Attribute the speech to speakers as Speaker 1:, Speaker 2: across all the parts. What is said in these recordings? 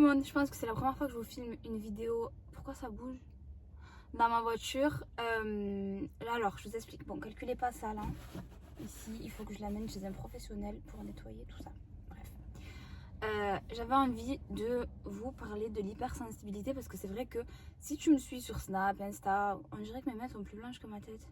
Speaker 1: monde, je pense que c'est la première fois que je vous filme une vidéo. Pourquoi ça bouge? Dans ma voiture. Là alors, je vous explique. Bon, calculez pas ça là. Ici, il faut que je l'amène chez un professionnel pour nettoyer tout ça. Bref. J'avais envie de vous parler de l'hypersensibilité parce que c'est vrai que si tu me suis sur Snap, Insta, on dirait que mes mains sont plus blanches que ma tête.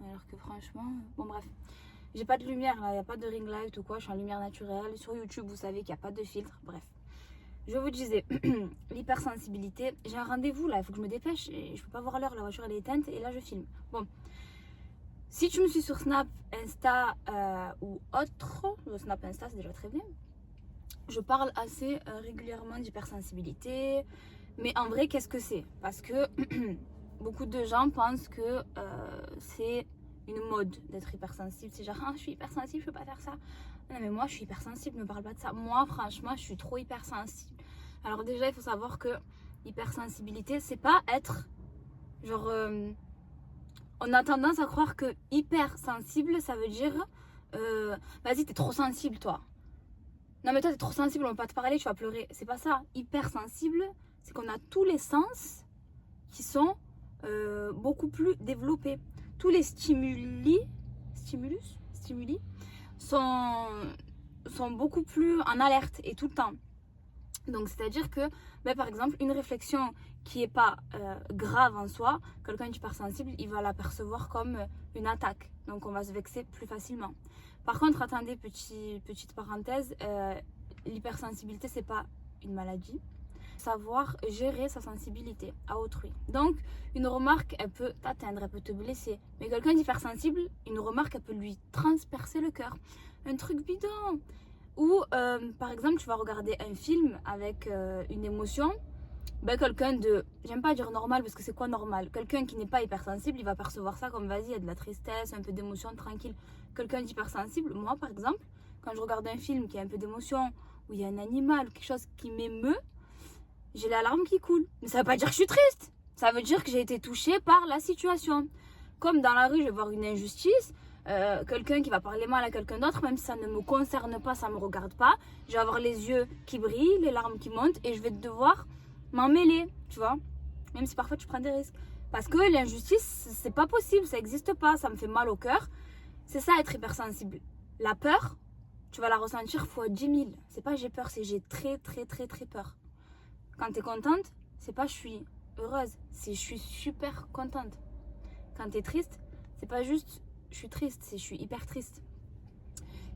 Speaker 1: Alors que franchement, bon bref. J'ai pas de lumière là, il n'y a pas de ring light ou quoi, je suis en lumière naturelle. Sur YouTube, vous savez qu'il n'y a pas de filtre, bref. Je vous disais, l'hypersensibilité, j'ai un rendez-vous là, il faut que je me dépêche. Et je peux pas voir l'heure, la voiture elle est éteinte et là je filme. Bon, si tu me suis sur Snap, Insta ou autre, Snap, Insta c'est déjà très bien. Je parle assez régulièrement d'hypersensibilité, mais en vrai qu'est-ce que c'est? Parce que beaucoup de gens pensent que c'est une mode d'être hypersensible. C'est genre, ah, je suis hypersensible, je peux pas faire ça. Non, mais moi, je suis hypersensible, ne parle pas de ça. Moi, franchement, je suis trop hypersensible. Alors, déjà, il faut savoir que hypersensibilité, c'est pas être genre. On a tendance à croire que hypersensible, ça veut dire vas-y, t'es trop sensible, toi. Non, mais toi, t'es trop sensible, on va pas te parler, tu vas pleurer. C'est pas ça. Hypersensible, c'est qu'on a tous les sens qui sont beaucoup plus développés. Tous les stimuli sont beaucoup plus en alerte et tout le temps. Donc c'est à dire que par exemple une réflexion qui n'est pas grave en soi, quelqu'un d'hypersensible il va la percevoir comme une attaque, donc on va se vexer plus facilement. Par contre, attendez, petite parenthèse, l'hypersensibilité c'est pas une maladie. Savoir gérer sa sensibilité à autrui. Donc, une remarque, elle peut t'atteindre, elle peut te blesser. Mais quelqu'un d'hypersensible, une remarque, elle peut lui transpercer le cœur. Un truc bidon. Ou, par exemple, tu vas regarder un film avec une émotion. Quelqu'un de, j'aime pas dire normal parce que c'est quoi normal? Quelqu'un qui n'est pas hypersensible, il va percevoir ça comme vas-y, il y a de la tristesse, un peu d'émotion, tranquille. Quelqu'un d'hypersensible, moi par exemple, quand je regarde un film qui a un peu d'émotion, où il y a un animal, quelque chose qui m'émeut, j'ai la larme qui coule. Mais ça veut pas dire que je suis triste. Ça veut dire que j'ai été touchée par la situation. Comme dans la rue, je vais voir une injustice, quelqu'un qui va parler mal à quelqu'un d'autre, même si ça ne me concerne pas, ça ne me regarde pas, je vais avoir les yeux qui brillent, les larmes qui montent et je vais devoir m'en mêler, tu vois. Même si parfois tu prends des risques. Parce que l'injustice, c'est pas possible, ça n'existe pas, ça me fait mal au cœur. C'est ça être hypersensible. La peur, tu vas la ressentir fois 10 000. C'est pas j'ai peur, c'est j'ai très peur. Quand tu es contente, c'est pas je suis heureuse, c'est je suis super contente. Quand tu es triste, c'est pas juste je suis triste, c'est je suis hyper triste.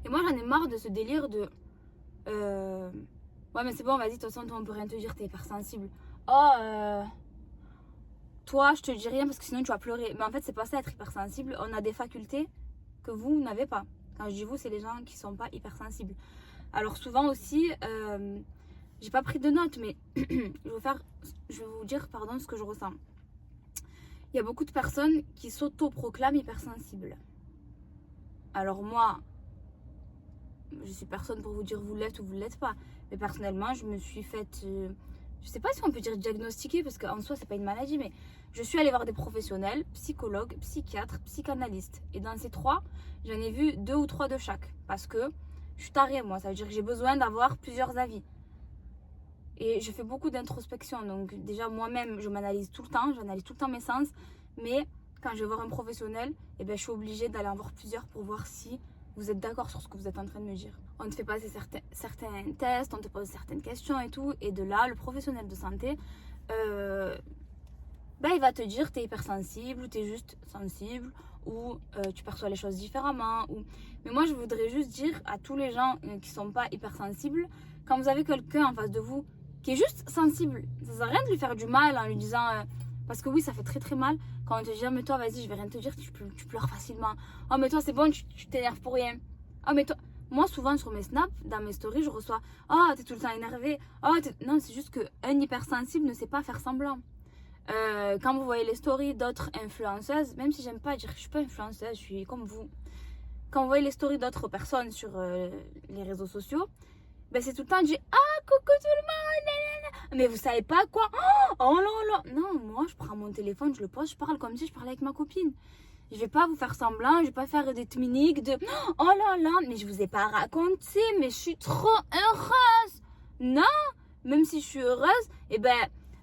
Speaker 1: Et moi j'en ai marre de ce délire de ouais mais c'est bon, vas-y, de toute façon toi on peut rien te dire, t'es hypersensible. Oh toi je te dis rien parce que sinon tu vas pleurer. Mais en fait c'est pas ça être hypersensible, on a des facultés que vous n'avez pas. Quand je dis vous, c'est les gens qui sont pas hypersensibles. Alors souvent aussi j'ai pas pris de notes, mais je vais vous dire ce que je ressens. Il y a beaucoup de personnes qui s'auto-proclament hypersensibles. Alors moi, je suis personne pour vous dire vous l'êtes ou vous l'êtes pas. Mais personnellement, je me suis faite, je sais pas si on peut dire diagnostiquer, parce qu'en soi, c'est pas une maladie, mais je suis allée voir des professionnels, psychologues, psychiatres, psychanalystes. Et dans ces trois, j'en ai vu 2 ou 3 de chaque. Parce que je suis tarée, moi. Ça veut dire que j'ai besoin d'avoir plusieurs avis. Et je fais beaucoup d'introspection, donc déjà moi-même je m'analyse tout le temps, j'analyse tout le temps mes sens, mais quand je vais voir un professionnel, je suis obligée d'aller en voir plusieurs pour voir si vous êtes d'accord sur ce que vous êtes en train de me dire. On te fait passer certains tests, on te pose certaines questions et tout, et de là le professionnel de santé, il va te dire t'es hypersensible ou t'es juste sensible ou tu perçois les choses différemment. Mais moi je voudrais juste dire à tous les gens qui sont pas hypersensibles, quand vous avez quelqu'un en face de vous qui est juste sensible, ça sert à rien de lui faire du mal en lui disant parce que oui ça fait très mal quand on te dit mais toi vas-y je vais rien te dire, tu pleures facilement, oh mais toi c'est bon, tu t'énerves pour rien, oh mais toi, moi souvent sur mes snaps, dans mes stories je reçois oh t'es tout le temps énervé, non c'est juste qu'un hypersensible ne sait pas faire semblant. Quand vous voyez les stories d'autres influenceuses, même si j'aime pas dire que je suis pas influenceuse, je suis comme vous, quand vous voyez les stories d'autres personnes sur les réseaux sociaux, c'est tout le temps dit ah coucou tout le monde, mais vous savez pas quoi, oh là là, non, moi je prends mon téléphone, je le pose, je parle comme si je parlais avec ma copine. Je vais pas vous faire semblant, je vais pas faire des tminiques de oh là là, mais je vous ai pas raconté, mais je suis trop heureuse. Non, Même si je suis heureuse, et ben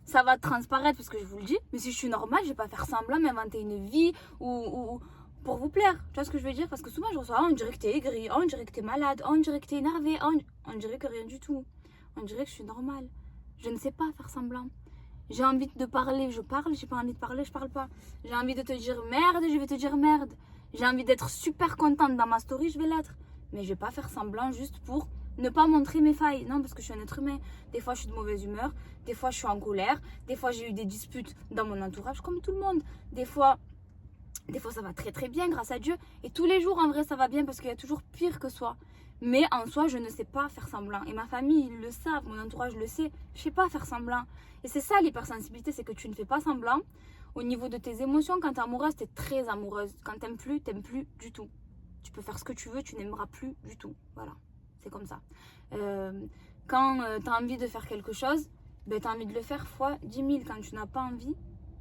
Speaker 1: ça va transparaître parce que je vous le dis. Mais si je suis normale, je vais pas faire semblant, m'inventer une vie ou pour vous plaire. Tu vois ce que je veux dire? Parce que souvent je reçois, oh, on dirait que t'es aigri, oh, on dirait que t'es malade, oh, on dirait que t'es énervé, oh, on dirait que rien du tout. On dirait que je suis normale. Je ne sais pas faire semblant. J'ai envie de parler, je parle. J'ai pas envie de parler, je parle pas. J'ai envie de te dire merde, je vais te dire merde. J'ai envie d'être super contente dans ma story, je vais l'être. Mais je vais pas faire semblant juste pour ne pas montrer mes failles. Non, parce que je suis un être humain. Des fois, je suis de mauvaise humeur. Des fois, je suis en colère. Des fois, j'ai eu des disputes dans mon entourage, comme tout le monde. Des fois, ça va très très bien, grâce à Dieu. Et tous les jours, en vrai, ça va bien parce qu'il y a toujours pire que soi. Mais en soi, je ne sais pas faire semblant. Et ma famille, ils le savent, mon entourage le sait. Je sais pas faire semblant. Et c'est ça l'hypersensibilité, c'est que tu ne fais pas semblant. Au niveau de tes émotions, quand tu es amoureuse, tu es très amoureuse. Quand tu n'aimes plus du tout. Tu peux faire ce que tu veux, tu n'aimeras plus du tout. Voilà, c'est comme ça. Quand tu as envie de faire quelque chose, ben, tu as envie de le faire fois 10 000. Quand tu n'as pas envie,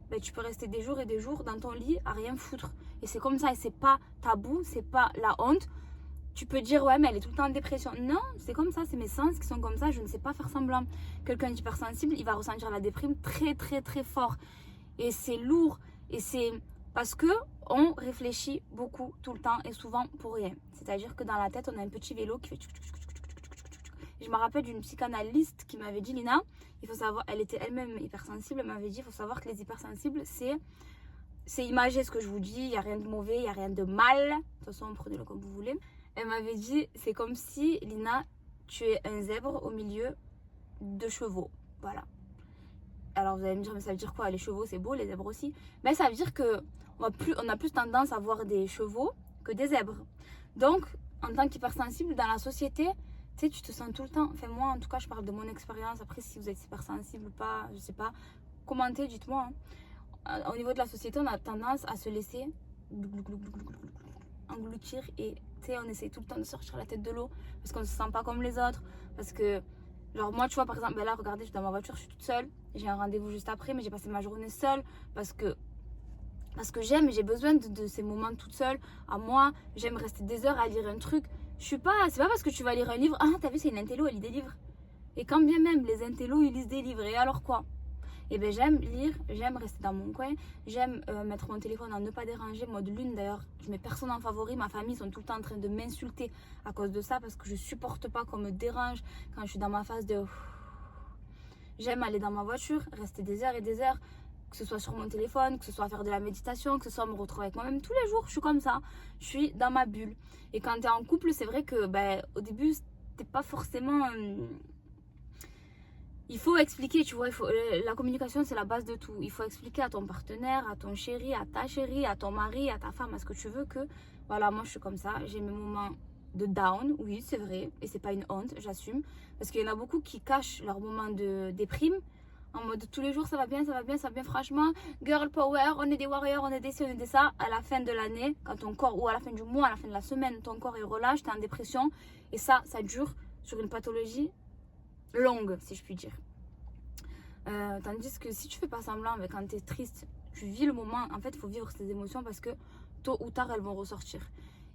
Speaker 1: ben, tu peux rester des jours et des jours dans ton lit à rien foutre. Et c'est comme ça, et c'est pas tabou, c'est pas la honte. Tu peux dire, ouais, mais elle est tout le temps en dépression. Non, c'est comme ça, c'est mes sens qui sont comme ça, je ne sais pas faire semblant. Quelqu'un d'hypersensible, il va ressentir la déprime très, très, très fort. Et c'est lourd. Et c'est parce que on réfléchit beaucoup, tout le temps et souvent pour rien. C'est-à-dire que dans la tête, on a un petit vélo qui fait... Je me rappelle d'une psychanalyste qui m'avait dit, Lina, il faut savoir, elle était elle-même hypersensible, elle m'avait dit, il faut savoir que les hypersensibles, c'est imagé ce que je vous dis, il n'y a rien de mauvais, il n'y a rien de mal. De toute façon, prenez-le comme vous voulez. Elle m'avait dit, c'est comme si, Lina, tu es un zèbre au milieu de chevaux. Voilà. Alors vous allez me dire, mais ça veut dire quoi? Les chevaux, c'est beau, les zèbres aussi. Mais ça veut dire que on a plus tendance à voir des chevaux que des zèbres. Donc, en tant qu'hypersensible, dans la société, tu sais, tu te sens tout le temps... Enfin, moi, en tout cas, je parle de mon expérience. Après, si vous êtes hypersensible ou pas, je sais pas. Commentez, dites-moi. Hein. Au niveau de la société, on a tendance à se laisser engloutir et tu sais, on essaie tout le temps de sortir la tête de l'eau parce qu'on se sent pas comme les autres, parce que genre moi tu vois par exemple, ben là regardez, je suis dans ma voiture, je suis toute seule, j'ai un rendez-vous juste après, mais j'ai passé ma journée seule parce que j'aime et j'ai besoin de ces moments toute seule à moi. J'aime rester des heures à lire un truc. C'est pas parce que tu vas lire un livre, ah t'as vu c'est une intello, elle lit des livres. Et quand bien même les intellos ils lisent des livres, et alors quoi? Et ben j'aime lire, j'aime rester dans mon coin, j'aime mettre mon téléphone en ne pas déranger, mode lune d'ailleurs. Je mets personne en favori, ma famille sont tout le temps en train de m'insulter à cause de ça parce que je supporte pas qu'on me dérange quand je suis dans ma phase de... J'aime aller dans ma voiture, rester des heures et des heures, que ce soit sur mon téléphone, que ce soit faire de la méditation, que ce soit me retrouver avec moi-même. Tous les jours, je suis comme ça, je suis dans ma bulle. Et quand tu es en couple, c'est vrai que ben, au début, t'es pas forcément... Il faut expliquer, tu vois, la communication c'est la base de tout. Il faut expliquer à ton partenaire, à ton chéri, à ta chérie, à ton mari, à ta femme, à ce que tu veux que, voilà, moi je suis comme ça, j'ai mes moments de down, oui c'est vrai, et c'est pas une honte, j'assume. Parce qu'il y en a beaucoup qui cachent leurs moments de déprime, en mode tous les jours ça va bien, ça va bien, ça va bien, franchement, girl power, on est des warriors, on est des ci, on est des ça. À la fin de l'année, quand ton corps, ou à la fin du mois, à la fin de la semaine, ton corps est relâche, t'es en dépression, et ça dure sur une pathologie longue, si je puis dire. Tandis que si tu fais pas semblant, mais quand tu es triste, tu vis le moment. En fait, il faut vivre ces émotions parce que tôt ou tard, elles vont ressortir.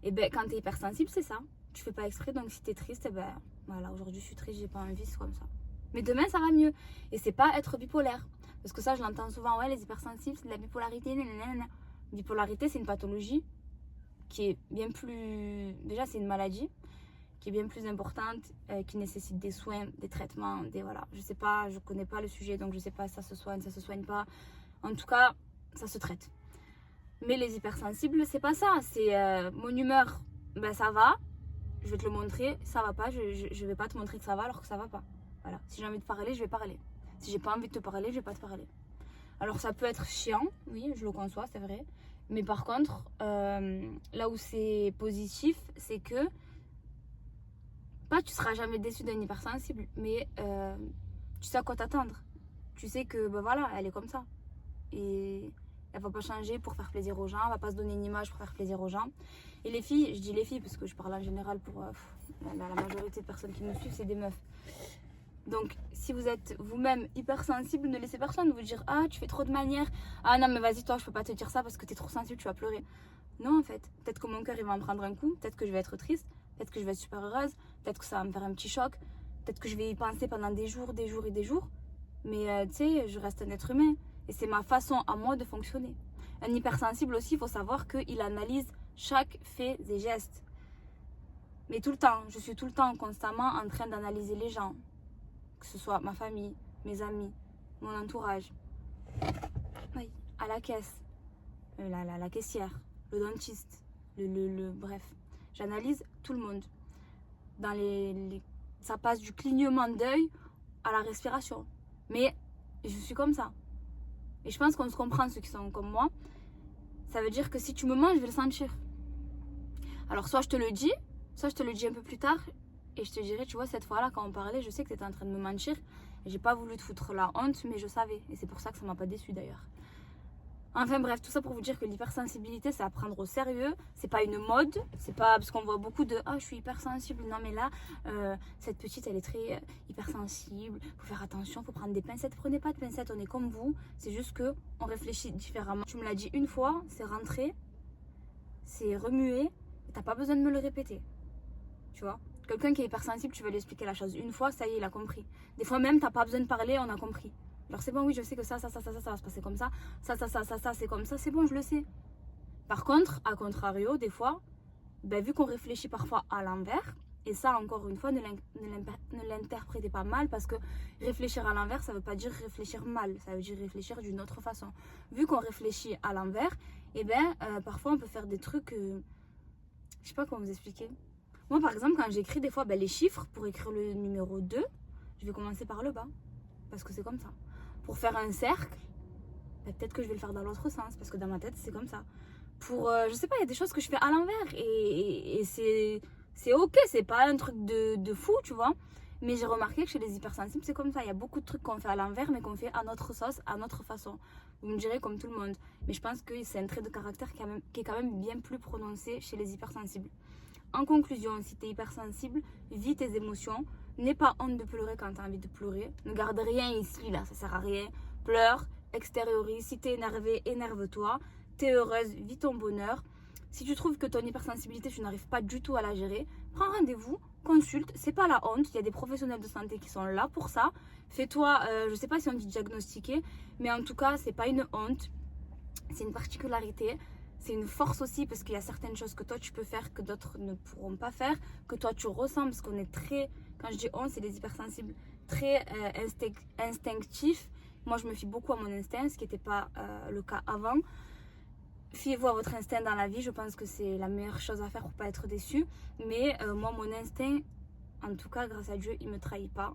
Speaker 1: Et ben, quand tu es hypersensible, c'est ça. Tu fais pas exprès, donc si tu es triste, et ben voilà, aujourd'hui je suis triste, j'ai pas envie, c'est comme ça. Mais demain, ça va mieux. Et c'est pas être bipolaire. Parce que ça, je l'entends souvent, ouais, les hypersensibles, c'est de la bipolarité. Nanana. Bipolarité, c'est une pathologie qui est bien plus. Déjà, c'est une maladie qui est bien plus importante, qui nécessite des soins, des traitements, voilà. Je sais pas, je connais pas le sujet, donc je sais pas si ça se soigne pas. En tout cas, ça se traite. Mais les hypersensibles, c'est pas ça. C'est mon humeur, ben ça va, je vais te le montrer, ça va pas, je vais pas te montrer que ça va alors que ça va pas. Voilà. Si j'ai envie de parler, je vais parler. Si j'ai pas envie de te parler, je vais pas te parler. Alors ça peut être chiant, oui, je le conçois, c'est vrai. Mais par contre, là où c'est positif, c'est que tu seras jamais déçu d'un hypersensible, mais tu sais à quoi t'attendre. Tu sais que ben voilà, elle est comme ça. Et elle va pas changer pour faire plaisir aux gens, elle va pas se donner une image pour faire plaisir aux gens. Et les filles, je dis les filles parce que je parle en général pour la majorité de personnes qui nous suivent, c'est des meufs. Donc si vous êtes vous-même hypersensible, ne laissez personne vous dire ah tu fais trop de manières, ah non mais vas-y toi je peux pas te dire ça parce que t'es trop sensible, tu vas pleurer. Non en fait, peut-être que mon cœur il va en prendre un coup, peut-être que je vais être triste, peut-être que je vais être super heureuse, peut-être que ça va me faire un petit choc, Peut-être que je vais y penser pendant des jours et des jours. Mais tu sais, je reste un être humain. Et c'est ma façon à moi de fonctionner. Un hypersensible aussi, il faut savoir qu'il analyse chaque fait et geste. Mais tout le temps, je suis tout le temps, constamment en train d'analyser les gens. Que ce soit ma famille, mes amis, mon entourage. Oui, à la caisse, la caissière, le dentiste, bref. J'analyse tout le monde. Ça passe du clignement d'œil à la respiration. Mais je suis comme ça. Et je pense qu'on se comprend, ceux qui sont comme moi. Ça veut dire que si tu me mens, je vais le sentir. Alors soit je te le dis, soit je te le dis un peu plus tard. Et je te dirai, tu vois, cette fois-là, quand on parlait, je sais que tu étais en train de me mentir. Et j'ai pas voulu te foutre la honte, mais je savais. Et c'est pour ça que ça m'a pas déçue d'ailleurs. Enfin bref, tout ça pour vous dire que l'hypersensibilité, c'est à prendre au sérieux. C'est pas une mode. C'est pas parce qu'on voit beaucoup de « Ah, je suis hypersensible ». Non mais là, cette petite, elle est très hypersensible. Faut faire attention, faut prendre des pincettes. Prenez pas de pincettes, on est comme vous. C'est juste que on réfléchit différemment. Tu me l'as dit une fois, c'est rentré, c'est remué. T'as pas besoin de me le répéter. Tu vois, quelqu'un qui est hypersensible, tu vas lui expliquer la chose une fois, ça y est, il a compris. Des fois même, t'as pas besoin de parler, on a compris. Alors c'est bon, oui, je sais que ça va se passer comme ça. Ça, c'est comme ça, c'est bon, je le sais. Par contre, à contrario, des fois, vu qu'on réfléchit parfois à l'envers, et ça, encore une fois, ne l'interprétez pas mal, parce que réfléchir à l'envers, ça veut pas dire réfléchir mal, ça veut dire réfléchir d'une autre façon. Vu qu'on réfléchit à l'envers, parfois on peut faire des trucs, je sais pas comment vous expliquer. Moi, par exemple, quand j'écris des fois les chiffres, pour écrire le numéro 2, je vais commencer par le bas, parce que c'est comme ça. Pour faire un cercle, peut-être que je vais le faire dans l'autre sens, parce que dans ma tête, c'est comme ça. Pour, je sais pas, il y a des choses que je fais à l'envers, et c'est ok, c'est pas un truc de fou, tu vois. Mais j'ai remarqué que chez les hypersensibles, c'est comme ça. Il y a beaucoup de trucs qu'on fait à l'envers, mais qu'on fait à notre sauce, à notre façon. Vous me direz comme tout le monde. Mais je pense que c'est un trait de caractère qui est quand même bien plus prononcé chez les hypersensibles. En conclusion, si tu es hypersensible, vis tes émotions. N'aie pas honte de pleurer quand tu as envie de pleurer. Ne garde rien ici, là, ça sert à rien. Pleure, extériorise. Si tu es énervé, énerve-toi. Tu es heureuse, vis ton bonheur. Si tu trouves que ton hypersensibilité, tu n'arrives pas du tout à la gérer, prends rendez-vous, consulte. C'est pas la honte. Il y a des professionnels de santé qui sont là pour ça. Fais-toi, je sais pas si on dit diagnostiquer, mais en tout cas, c'est pas une honte. C'est une particularité. C'est une force aussi parce qu'il y a certaines choses que toi tu peux faire que d'autres ne pourront pas faire, que toi tu ressens parce qu'on est très, quand je dis on, c'est les hypersensibles, très instinctifs. Moi je me fie beaucoup à mon instinct, ce qui n'était pas le cas avant. Fiez-vous à votre instinct dans la vie, je pense que c'est la meilleure chose à faire pour pas être déçu. Mais moi mon instinct, en tout cas grâce à Dieu, il me trahit pas.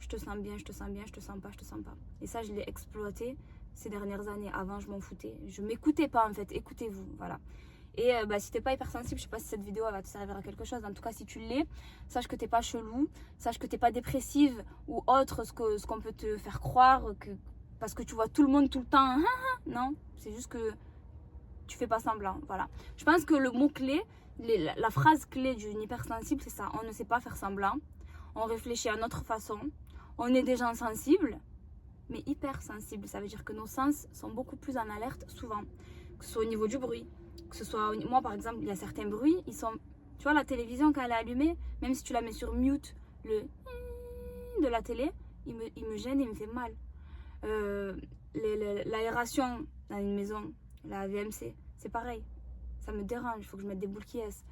Speaker 1: Je te sens bien, je te sens bien, je te sens pas, je te sens pas. Et ça je l'ai exploité ces dernières années. Avant je m'en foutais, je m'écoutais pas en fait, écoutez-vous, voilà. Et si t'es pas hypersensible, je sais pas si cette vidéo elle va te servir à quelque chose. En tout cas si tu l'es, sache que t'es pas chelou, sache que t'es pas dépressive ou autre, ce qu'on peut te faire croire parce que tu vois tout le monde tout le temps, non, c'est juste que tu fais pas semblant, voilà. Je pense que le mot clé, la phrase clé d'une hypersensible, c'est ça: on ne sait pas faire semblant, on réfléchit à notre façon, on est des gens sensibles, mais hypersensibles. Ça veut dire que nos sens sont beaucoup plus en alerte souvent, que ce soit au niveau du bruit, que ce soit, moi par exemple, il y a certains bruits, ils sont, tu vois, la télévision quand elle est allumée, même si tu la mets sur mute, le de la télé, il me gêne et il me fait mal. L'aération dans une maison, la VMC, c'est pareil, ça me dérange, il faut que je mette des boules qui est.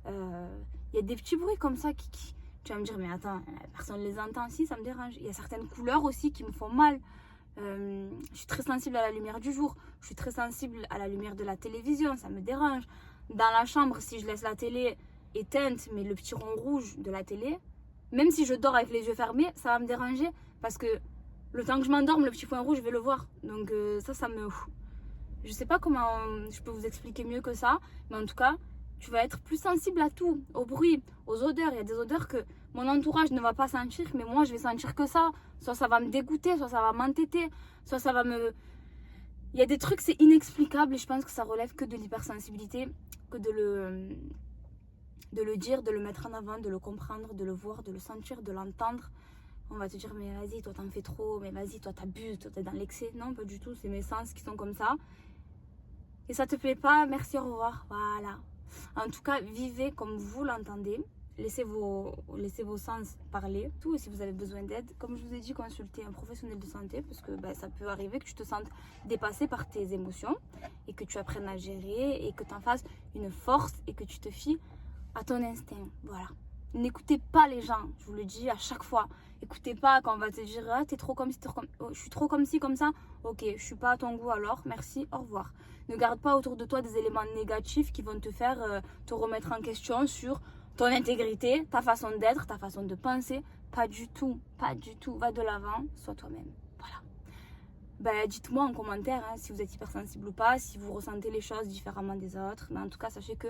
Speaker 1: Il y a des petits bruits comme ça qui tu vas me dire, mais attends, personne ne les entend. Si, ça me dérange. Il y a certaines couleurs aussi qui me font mal. Je suis très sensible à la lumière du jour. Je suis très sensible à la lumière de la télévision. Ça me dérange. Dans la chambre, si je laisse la télé éteinte, mais le petit rond rouge de la télé, même si je dors avec les yeux fermés, ça va me déranger. Parce que le temps que je m'endorme, le petit point rouge, je vais le voir. Donc ça me... Je sais pas comment je peux vous expliquer mieux que ça. Mais en tout cas, tu vas être plus sensible à tout, au bruit, aux odeurs. Il y a des odeurs que mon entourage ne va pas sentir, mais moi je vais sentir que ça. Soit ça va me dégoûter, soit ça va m'entêter, soit ça va me... Il y a des trucs, c'est inexplicable et je pense que ça relève que de l'hypersensibilité, que de le dire, de le mettre en avant, de le comprendre, de le voir, de le sentir, de l'entendre. On va te dire, mais vas-y, toi t'en fais trop, mais vas-y, toi t'abuses, toi t'es dans l'excès. Non, pas du tout, c'est mes sens qui sont comme ça. Et ça te plaît pas, merci, au revoir, voilà. En tout cas, vivez comme vous l'entendez. laissez vos sens parler. Tout, et si vous avez besoin d'aide, comme je vous ai dit, consultez un professionnel de santé parce que ça peut arriver que tu te sentes dépassé par tes émotions et que tu apprennes à gérer et que tu en fasses une force et que tu te fies à ton instinct. Voilà. N'écoutez pas les gens, je vous le dis à chaque fois. Écoutez pas quand on va te dire ah, t'es trop comme ci, je suis trop comme ci, comme ça. Ok, je suis pas à ton goût alors, merci, au revoir. Ne garde pas autour de toi des éléments négatifs qui vont te faire te remettre en question sur ton intégrité, ta façon d'être, ta façon de penser. Pas du tout, pas du tout. Va de l'avant, sois toi-même. Voilà. Dites-moi en commentaire si vous êtes hypersensible ou pas, si vous ressentez les choses différemment des autres. Mais en tout cas, sachez que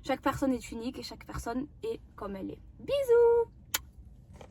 Speaker 1: chaque personne est unique et chaque personne est comme elle est. Bisous!